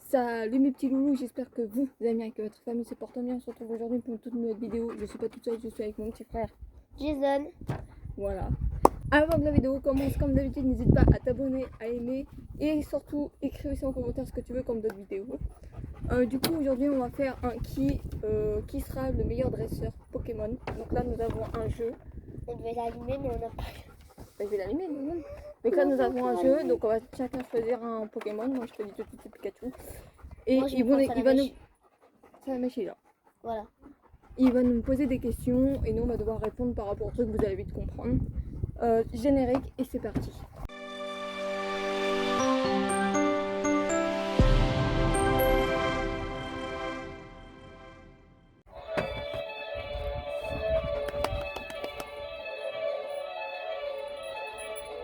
Salut mes petits loulous, j'espère que vous allez bien, que votre famille se porte bien. On se retrouve aujourd'hui pour toute une nouvelle vidéo. Je suis pas toute seule, je suis avec mon petit frère Jason. Voilà. Avant que la vidéo commence, comme d'habitude, n'hésite pas à t'abonner, à aimer et surtout écrire ici en commentaire ce que tu veux comme d'autres vidéos. Du coup, aujourd'hui, on va faire un qui sera le meilleur dresseur Pokémon. Donc là, nous avons un jeu. On devait l'allumer, mais on n'a pas. Je vais l'allumer, non. Donc là, nous avons un jeu. Donc on va chacun choisir un Pokémon. Moi, je te dis tout de suite Pikachu. Et Moi, je il vais va prendre nous. Ça la mèche est là. Voilà. Il va nous poser des questions et nous on va devoir répondre par rapport au truc que vous allez vite comprendre. Générique et c'est parti.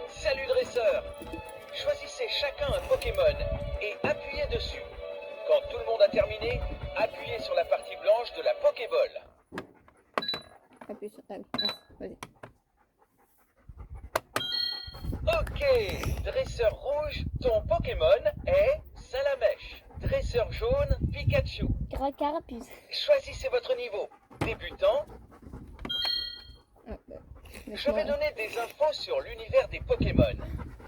Salut dresseur! Choisissez chacun un Pokémon et appuyez dessus. Quand tout le monde a terminé, appuyez sur la partie blanche de la Pokéball. Appuie sur table. Vas-y. Ok, dresseur rouge, ton Pokémon est Salamèche. Dresseur jaune, Pikachu. Carapuce. Choisissez votre niveau. Débutant, je vais donner des infos sur l'univers des Pokémon.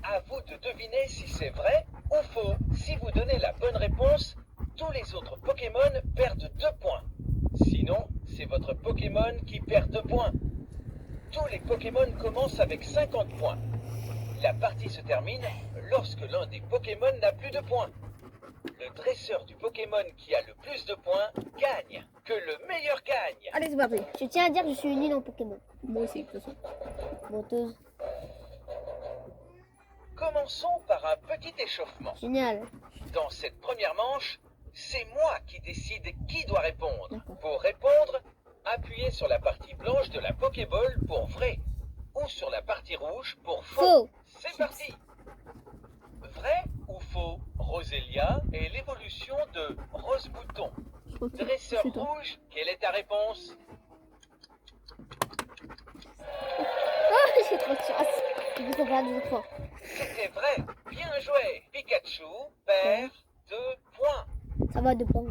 À vous de deviner si c'est vrai ou faux. Si vous donnez la bonne réponse, tous les autres Pokémon perdent 2 points. Sinon, c'est votre Pokémon qui perd 2 points. Tous les Pokémon commencent avec 50 points. La partie se termine lorsque l'un des Pokémon n'a plus de points. Le dresseur du Pokémon qui a le plus de points gagne. Que le meilleur gagne. Allez, c'est parti. Je tiens à dire que je suis nulle en Pokémon. Moi aussi, de toute façon. Menteuse. Commençons par un petit échauffement. Génial. Dans cette première manche, c'est moi qui décide qui doit répondre. D'accord. Pour répondre, appuyez sur la partie blanche de la Pokéball pour vrai ou sur la partie rouge pour faux. Faux. C'est parti. Vrai ou faux? Rosélia est l'évolution de Rose Bouton. Je crois que Dresseur c'est toi. rouge, quelle est ta réponse? Oh, j'ai trop de chance. Du coup, ça va 2 points. C'était vrai. Bien joué. Pikachu perd 2 points. Ça va 2 points.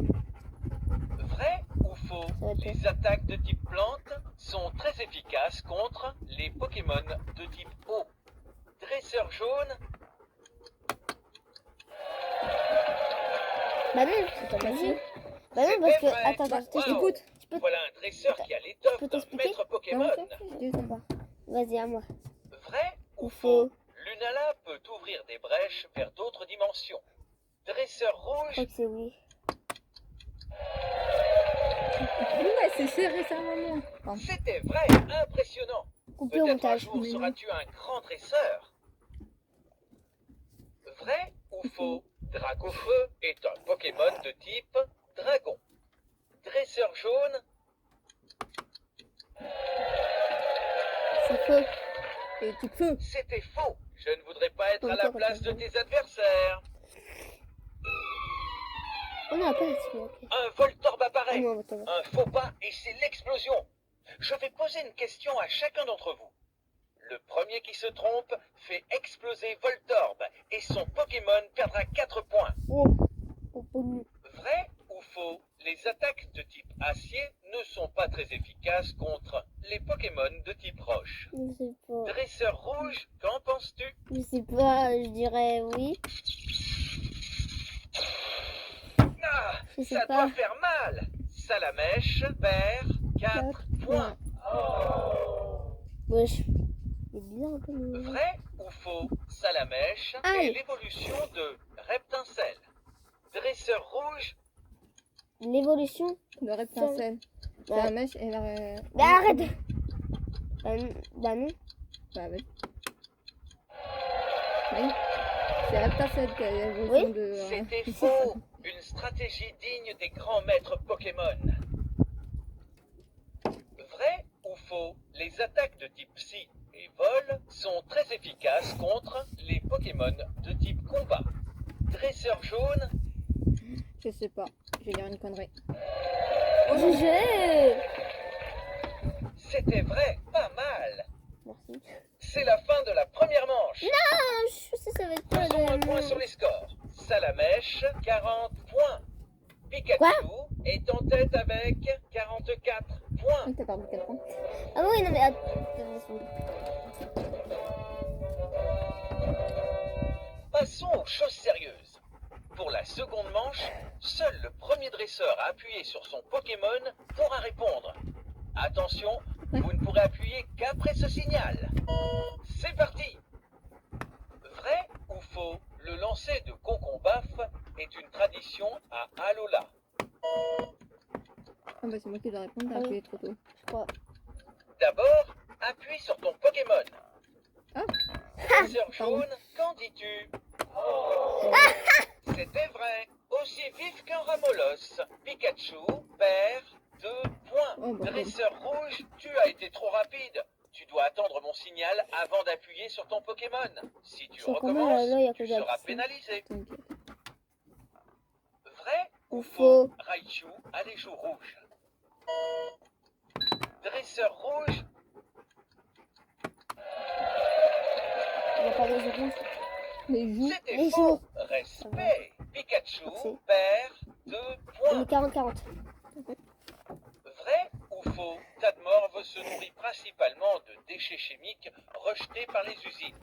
Vrai ou faux? Ça va être Les attaques de type plante sont très efficaces contre les Pokémon de type eau. Dresseur jaune, Bah non, c'est pas facile. Bah non, parce que. C'était Attends, vrai. je t'explique. Wow. Tu peux. Voilà un dresseur qui a Je l'étoffe peux d'un t'expliquer maître Pokémon. Je sais pas. Vas-y, à moi. Vrai ou Ou faux? faux. Lunala peut ouvrir des brèches vers d'autres dimensions. Dresseur Je rouge, crois que c'est oui. Ouais, c'est serré, ça, maman. Pardon. c'était vrai. Impressionnant. Coupé au Peut-être un montage. jour Mais non. seras-tu un grand dresseur. Vrai ou faux? Dracofeu est un Pokémon de type dragon. Dresseur jaune, C'est faux. Et tu feu. c'était faux. Je ne voudrais pas être à la Encore place de raison. tes adversaires. On n'a pas expliqué. Un Voltorb Ah apparaît. non, attends. Un faux pas et c'est l'explosion. Je vais poser une question à chacun d'entre vous. Le premier qui se trompe fait exploser Voltorb et son Pokémon perdra 4 points. Oh. Oh, oh, non. Vrai ou faux? Les attaques de type acier ne sont pas très efficaces contre les Pokémon de type roche. Je sais pas. Dresseur rouge, qu'en penses-tu? Je sais pas, je dirais oui. Ah, Je sais ça pas. doit faire mal. Salamèche perd 4 points. Wesh. C'est bizarre un peu. mais- Vrai ou faux? Salamèche Aïe. est l'évolution de Reptincelle. Dresseur rouge, L'évolution. Le reptincelle. C'est Ouais. la mèche et la. Mais arrête. Bah non. Bah oui. Oui. C'est reptincelle qui a l'évolution Oui. de. c'était faux. Une stratégie digne des grands maîtres Pokémon. Vrai ou faux? Les attaques de type psy et vol sont très efficaces contre les Pokémon de type combat. Dresseur jaune, Je sais pas. Je vais dire une connerie. GG. c'était vrai, pas mal. Merci. C'est la fin de la première manche. Ah, je sais ça va être quoi Faisons un le- point sur les scores. Salamèche, 40 points. Pikachu est en tête avec 44 points. T'as perdu 4 points. Ah oui, non mais attends. Passons aux choses sérieuses. Pour la seconde manche, seul le premier dresseur à appuyer sur son Pokémon pourra répondre. Attention, vous ne pourrez appuyer qu'après ce signal. C'est parti. Vrai ou faux, le lancer de Concombaf est une tradition à Alola. Ah bah c'est moi qui dois répondre, t'as appuyé trop tôt. Je crois. D'abord, appuie sur ton Pokémon. Ah. Dresseur jaune, qu'en dis-tu? C'était vrai. Aussi vif qu'un Ramolos. Pikachu perd 2 points. Oh, bah, Dresseur rouge, tu as été trop rapide. Tu dois attendre mon signal avant d'appuyer sur ton Pokémon. Si tu Sur combien, recommences, là, il y a tu combien de seras points? pénalisé. T'inquiète. Vrai Ou ou faux? faux, Raichu a les joues rouges. Dresseur rouge, Il n'y a pas de rouge. Les joues. c'était Les faux. joues. Respect. Pikachu Merci. perd 2 On points. est 40-40. Vrai ou faux, Tadmorve se nourrit principalement de déchets chimiques rejetés par les usines.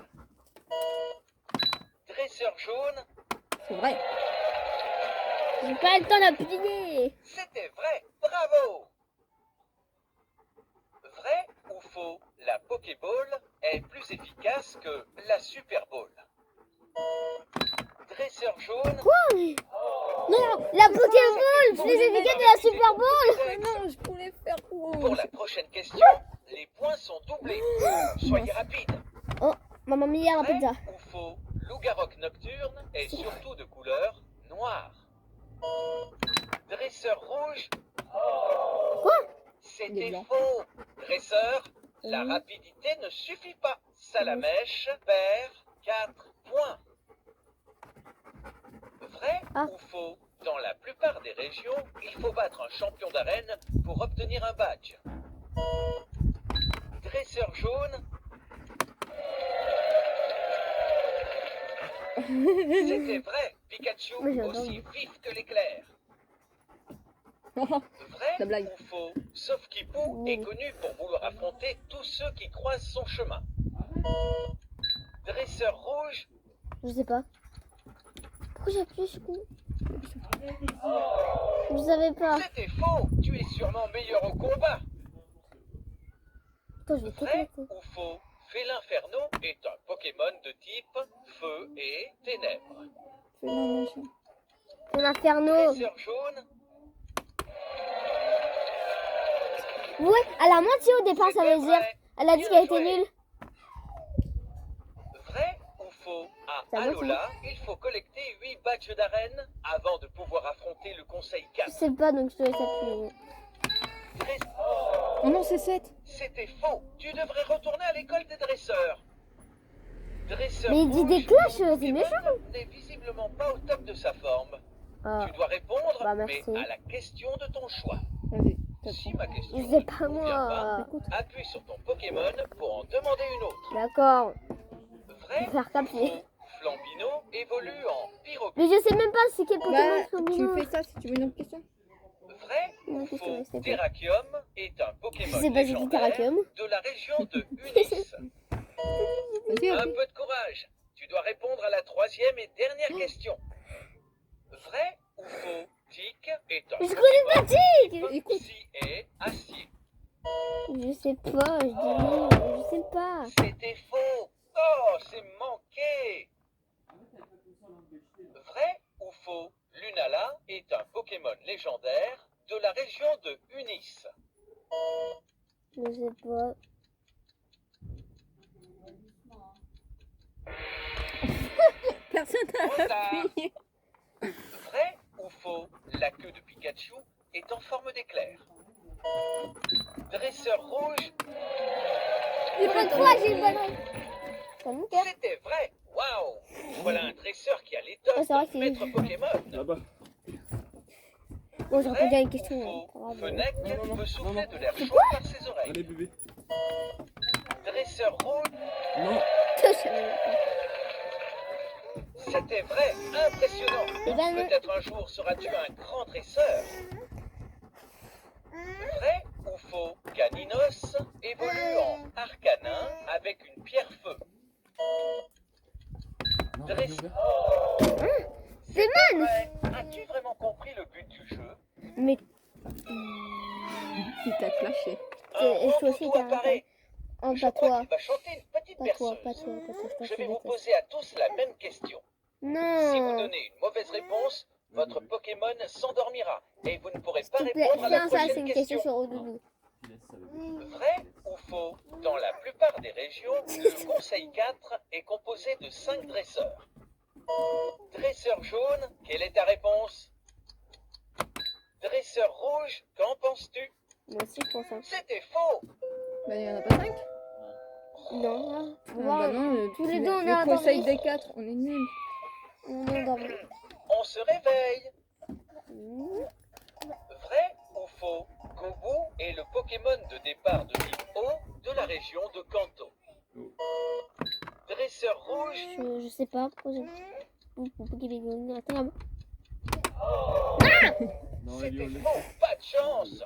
Dresseur jaune, C'est vrai. J'ai pas le temps d'appuyer. c'était vrai. Bravo. Vrai ou faux, la Pokéball est plus efficace que la Super Ball. Dresseur jaune, Non, la Pokéball, je les ai piqués de la Super Bowl. Mais non, je voulais faire pour rouge. la prochaine question, les points sont doublés. Soyez rapide. Maman mia la Vrai pizza. ou faux, Lougaroc nocturne est surtout de couleur noire. Dresseur rouge. Quoi? Il est C'était blanc. faux. Dresseur, la rapidité ne suffit pas. Salamèche perd 4 points. Vrai ou faux, dans la plupart des régions, il faut battre un champion d'arène pour obtenir un badge. Dresseur jaune. C'était vrai. Pikachu Mais j'adore. aussi vif que l'éclair. La Vrai blague. ou faux, sauf Kipou est connu pour vouloir affronter tous ceux qui croisent son chemin. Dresseur rouge, Je sais pas. Pourquoi j'ai appuyé sur coup? Je savais pas. c'était faux. Tu es sûrement meilleur au combat. Attends, je vais Vrai t'éclater. ou faux, Félinferno est un Pokémon de type feu et ténèbres. Fais la machin. C'est l'inferno. Dresseur jaune, Ouais, à la moitié au départ, ça c'était veut dire. vrai. Elle a dit Bien qu'elle était joué. nulle. Vrai ou faux, à Ça va, Alola, il faut collecter 8 badges d'arène avant de pouvoir affronter le Conseil Je 4. sais pas, donc je te laisse appuyer. Oh non, c'est 7. C'était faux. Tu devrais retourner à l'école des dresseurs. Dresseur Mais il dit rouge, des cloches, ton c'est méchant. Pokémon n'est visiblement pas au top de sa forme. Ah, Tu dois répondre, bah, mais merci. à la question de ton choix. Vas-y. Si ma question je ne sais te pas convient pas, moi. appuie sur ton Pokémon pour en demander une autre. D'accord. Vrai Je vais faire ou capier. faux, Flambino évolue en Pyrobi. Mais je sais même pas c'est quel Pokémon Bah, tu Flambino. fais ça si tu veux une autre question. Vrai Une ou question, faux, s'il te plaît. Terrakium est un Je Pokémon sais pas c'est qui légendaire Terrakium. de la région de Unis. Vas-y, Un appuie. peu de courage. Tu dois répondre à la troisième et dernière question. Vrai ou faux, Tic est un Je connais pas Tic. Écoute. Si et acier. Je sais pas, je dis non, je sais pas. C'était faux. Oh, c'est manqué. Vrai ou faux, Lunala est un Pokémon légendaire de la région de Unis. Je sais pas. Personne n'a appuyé. Vrai ou faux, la queue de Pikachu est en forme d'éclair. Dresseur rouge, Pour une fois, j'ai une bonne réponse. C'est mon cœur. c'était vrai. Waouh. Voilà un dresseur qui a l'étoffe Ouais, c'est vrai d'un que maître Pokémon. Là-bas. Bon, j'ai répondu à une Vrai question. ou Pas faux, grave. Fennec Non, peut souffler non. de l'air chaud par ses oreilles. Allez, bébé. Dresseur rouge, Non. Je savais pas. C'était vrai, impressionnant. Eh ben non. Peut-être un jour seras-tu un grand dresseur. Vrai ou faux qu'Aninos évolue en Arcanin avec une pierre-feu. C'est Man. Vrai. As-tu vraiment compris le but du jeu? Mais Il t'a flashé. Un et toi aussi, roboto t'as un apparaît. oh, Je pas crois toi. qu'il va chanter une petite Pas berceuse. toi, pas toi, pas toi, pas Je vais toi, vous pas toi. poser à tous la même question. Si vous Non. donnez une mauvaise réponse, votre Pokémon s'endormira et vous ne pourrez pas S'il te plaît, répondre à la tiens, ça, c'est prochaine une question question. sur Odoudou. Vrai ou faux? Dans la plupart des régions, le Conseil 4 est composé de 5 dresseurs. Dresseur jaune, quelle est ta réponse? Dresseur rouge, qu'en penses-tu? Moi aussi, je pense. Hein. C'était faux. Bah, il y en a pas 5. Non. Ah, bah non, tous les deux, on est le conseil endormis. des 4, on est nuls. On est endormis. On se réveille. Mmh. Vrai ou faux? Kobu est le Pokémon de départ de type eau de la région de Kanto. Dresseur rouge, Je sais pas. Pourquoi j'ai... Attends, c'était faux, pas de chance.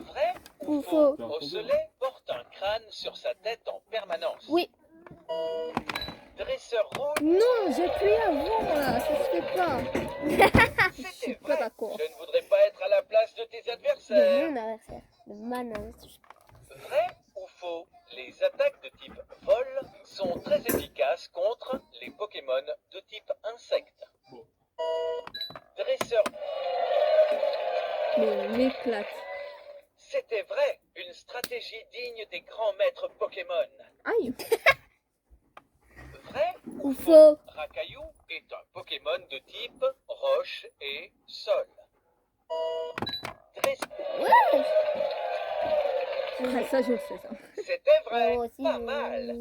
Vrai ou faux? Osselet porte un crâne sur sa tête en permanence. Oui. Dresseur rouge, Non, j'ai appuyé avant là, ça se fait pas. Je suis c'était pas vrai. d'accord. Je ne voudrais pas être à la place de tes De adversaires. mon adversaire. De man adversaire. Vrai ou faux? Les attaques de type vol sont très efficaces contre les Pokémon de type insecte. Dresseur, Mais on m'éclate. c'était vrai. Une stratégie digne des grands maîtres Pokémon. Aïe. Vrai Ou faux? Rakayu est un Pokémon de type roche et sol. Ouais. Ah, ça, je le sais, ça. C'était vrai, Moi aussi. pas mal.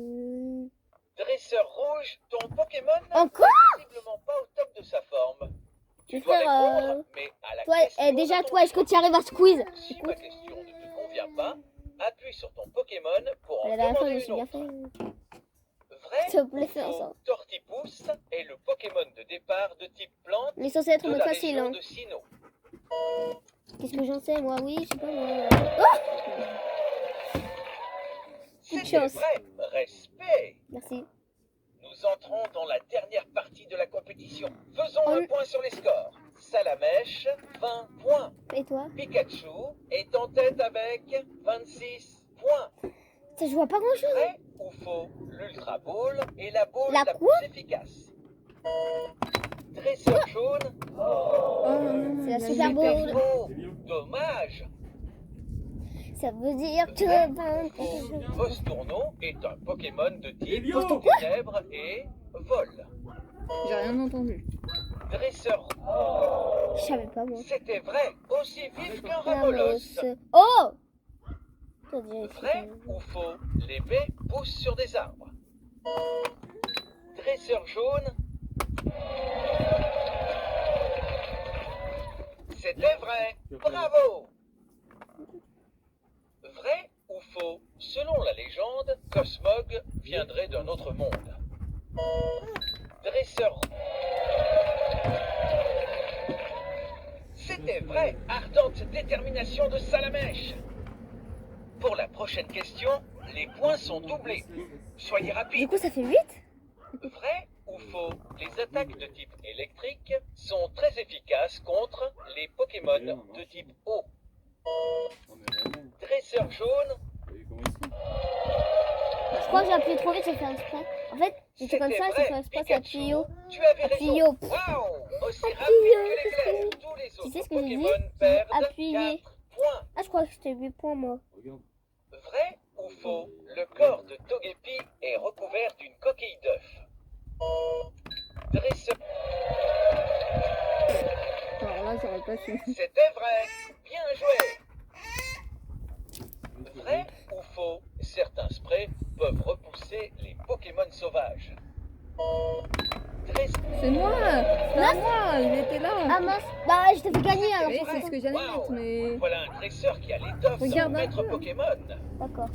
Dresseur rouge, ton Pokémon Encore? n'est visiblement pas au top de sa forme. Tu Mais dois frère, répondre, mais à la Toi, question déjà, de ton toi, est-ce que tu arrives à squeeze? Si ma question ne te convient pas, appuie sur ton Pokémon pour en La dernière fois, je me demander suis une bien autre. fait. Vrai S'il te plaît, ou fais faux, ça. Tortipousse est le Pokémon de départ de type plante Il est censé être de en mode la facile, région hein. de Sinnoh. Qu'est-ce que j'en sais, moi? Oui, je sais pas, moi. Petite C'était chance. vrai, respect. Merci. Nous entrons dans la dernière partie de la compétition. Faisons un Oui. point sur les scores. Salamèche, 20 points. Et toi? Pikachu est en tête avec 26 points. Ça, je vois pas grand chose. Vrai ou faux? L'Ultra Ball est la boule La la quoi? plus efficace. Dresseur jaune, Oh non, C'est la j'ai Super perdu. Bowl. faux. Dommage. Ça veut dire que... Vrai ben, ou faux? Vostourneau est un Pokémon de type Elio. ténèbres et vol. J'ai rien entendu. Dresseur, Je savais pas, moi. c'était vrai, aussi vif qu'un Ramos. Ramolos. Oh! T'as déjà Vrai fait ou faux? Les baies poussent sur des arbres. Dresseur jaune. C'était vrai. Bravo. Vrai ou faux? Selon la légende, Cosmog viendrait d'un autre monde. Dresseur. C'était vrai. Ardente détermination de Salamèche. Pour la prochaine question, les points sont doublés. Soyez Du rapides. coup, ça fait 8? Vrai ou faux? Les attaques de type électrique sont très efficaces contre les Pokémon de type eau. Dresseur jaune, Je crois que j'ai appuyé trop vite, j'ai fait exprès. En fait, j'étais comme ça, j'ai fait exprès, c'est Pikachu, appuyé haut. tu avais Appuyé raison. haut. Waouh! Aussi Appuyé rapide haut, que l'éclair. qu'est-ce que- Tous les Tu autres sais ce que j'ai dit? Pokémon perdent Appuyé. 4 points. Ah, je crois que c'était 8 points, moi. Vrai ou faux? Le corps de Togepi est recouvert d'une coquille d'œuf. Dresseur, Alors là, j'aurais pas su. c'était vrai. Bien joué. Vrai ou faux? Certains sprays peuvent repousser les Pokémon sauvages. C'est moi. C'est à moi. Il était là. Ah mince, bah je t'ai fait gagner alors. Oui, c'est c'est ça. ce que j'allais Waouh. mettre, mais... Voilà un dresseur qui a l'étoffe Regarde sans un maître peu. Pokémon. D'accord.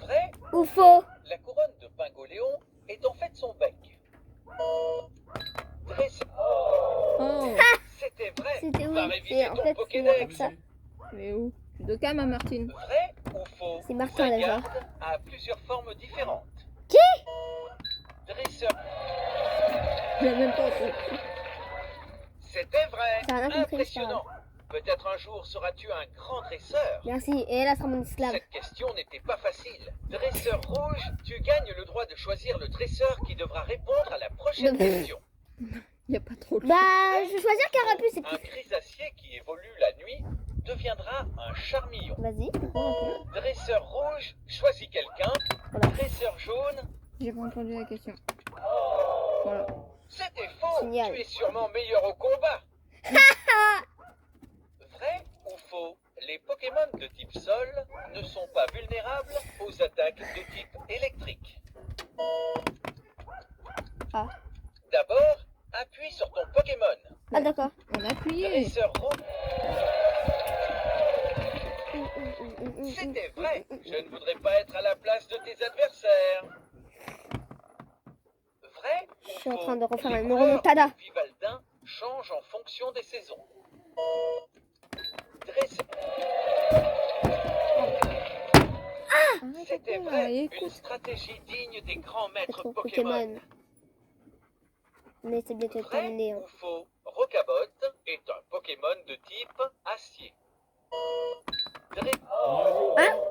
Vrai? Ou faux? La couronne de Pingoléon est en fait son bec. Dresseur. Oh, C'était vrai. C'était Va oui. réviser Et en ton fait, c'est Pokédex. ça. mais où? Judoka, ma Martine. Vrai ou faux? C'est Martin, La déjà. garde a plusieurs formes différentes. Qui? Dresseur. Je l'ai même pas entendu. C'était vrai. Ça a rien compris, Impressionnant. Peut-être un jour seras-tu un grand dresseur. Merci. Et là, sera mon esclave. Cette question n'était pas facile. Dresseur rouge, tu gagnes le droit de choisir le dresseur qui devra répondre à la prochaine question. Il n'y a pas trop de Bah, je vais choisir Carapuce. C'est Un plus. grisacier qui évolue la nuit deviendra un charmillon. Vas-y. Prends un Dresseur rouge, choisis quelqu'un. Voilà. Dresseur jaune, J'ai pas entendu la question. Voilà. c'était faux. Génial. Tu es sûrement meilleur au combat. Vrai ou faux? Les Pokémon de type sol ne sont pas vulnérables aux attaques de type électrique. Ah. D'abord, appuie sur ton Pokémon. Ah, d'accord. On a appuyé. Dresseur rouge, c'était vrai. Je ne voudrais pas être à la place de tes adversaires. Vrai ou Je suis en faux? train de refaire Les une couleurs remontada. du Vivaldin changent en fonction des saisons. Dresseur, c'était vrai. Une Écoute. stratégie digne des grands C'est maîtres ton Pokémon. Pokémon. Mais c'est bientôt Vrai terminé. Hein. ou faux? Rocabot est un Pokémon de type acier. Ah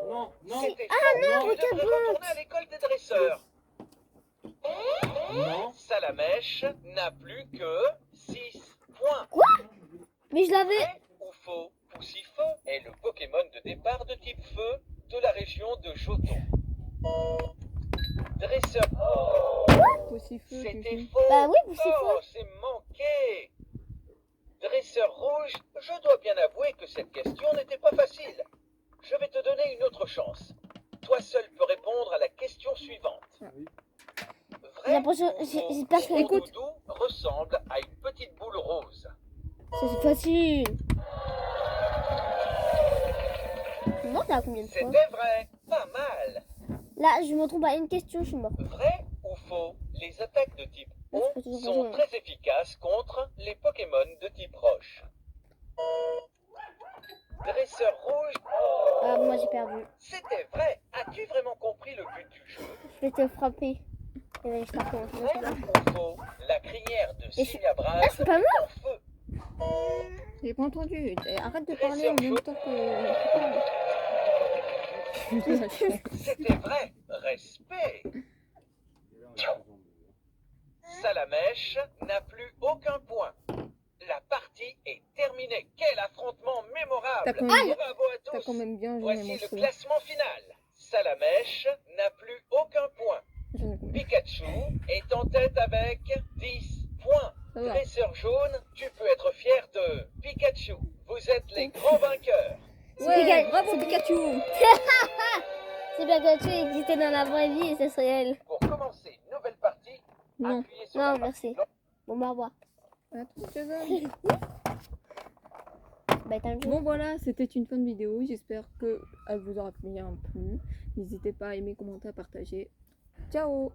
Non, non, C'était Ah faux. non, Tu devrais Rocabot. retourner à l'école des dresseurs. non. Salamèche n'a plus que 6 points. Mais je l'avais. Vrai ou faux? Poussifeu est le Pokémon de départ de type feu de la région de Johto. Dresseur, Aussi feu. c'était que faux. Bah oui, Poussifeu. Oh, c'est manqué. Dresseur rouge, je dois bien avouer que cette question n'était pas facile. Je vais te donner une autre chance. Toi seul peux répondre à la question suivante. J'ai Vrai l'impression- ou faux? j'espère que- Ton écoute. doudou ressemble à une petite boule rose. Ça, c'est facile. Non, t'as combien de fois? C'était vrai, pas mal. Là, je me trompe à une question, je suis mort. Vrai ou faux? Les attaques de type Ah, eau c'est pas toujours sont raison. très efficaces contre les Pokémon de type roche. Dresseur rouge, Ah, moi j'ai perdu. c'était vrai. As-tu vraiment compris le but du jeu? Je vais te frapper. Et là, je tape en Vrai ou faux? La crinière de Et Signabras Ah, c'est pas est en feu. J'ai pas entendu. Arrête de parler en même temps que. C'était vrai. Respect. Salamèche n'a plus aucun point. La partie est terminée. Quel affrontement mémorable. T'as quand même- Bravo à T'as tous. quand même bien joué, Voici mon le chou. classement final. Salamèche n'a plus aucun point. J'en ai combien? Pikachu est en tête avec 10 points. Ça va. Dresseur jaune, tu peux être fier de Pikachu. Vous êtes les grands vainqueurs. Ouais, Pikachu. bravo Pikachu. Si Pikachu existait dans la vraie vie, ce serait elle. Pour commencer une nouvelle partie, Non. appuyez sur Non, la merci. partie. Bon, bah, au revoir. Attends, Jason. Bah, t'as le jeu. Bon voilà, c'était une fin de vidéo. J'espère que elle vous aura bien plu. N'hésitez pas à aimer, commenter, à partager. Ciao.